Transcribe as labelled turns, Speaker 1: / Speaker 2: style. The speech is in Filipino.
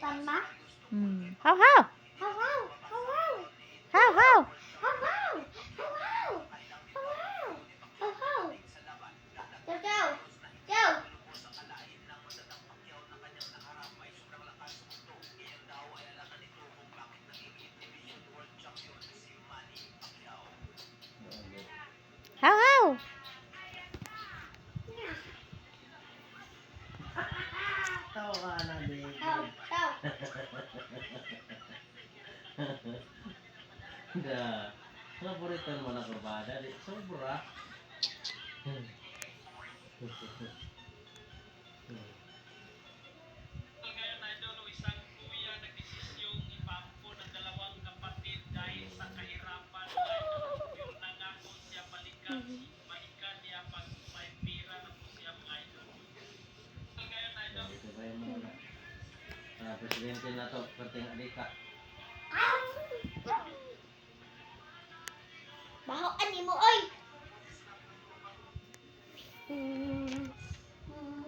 Speaker 1: Tama?
Speaker 2: How, how?
Speaker 1: How, how? How, how?
Speaker 2: How, how?
Speaker 1: How, how? How, how? How, how? How, how? Go, go. Go.
Speaker 2: How, how?
Speaker 3: Tawa ka na, David.
Speaker 1: Go, go.
Speaker 3: Da. Paboritan mo na kurbada. Sobra. Ito ba yung muna? Presidente na to, perting alika.
Speaker 1: Baho ani mo oy.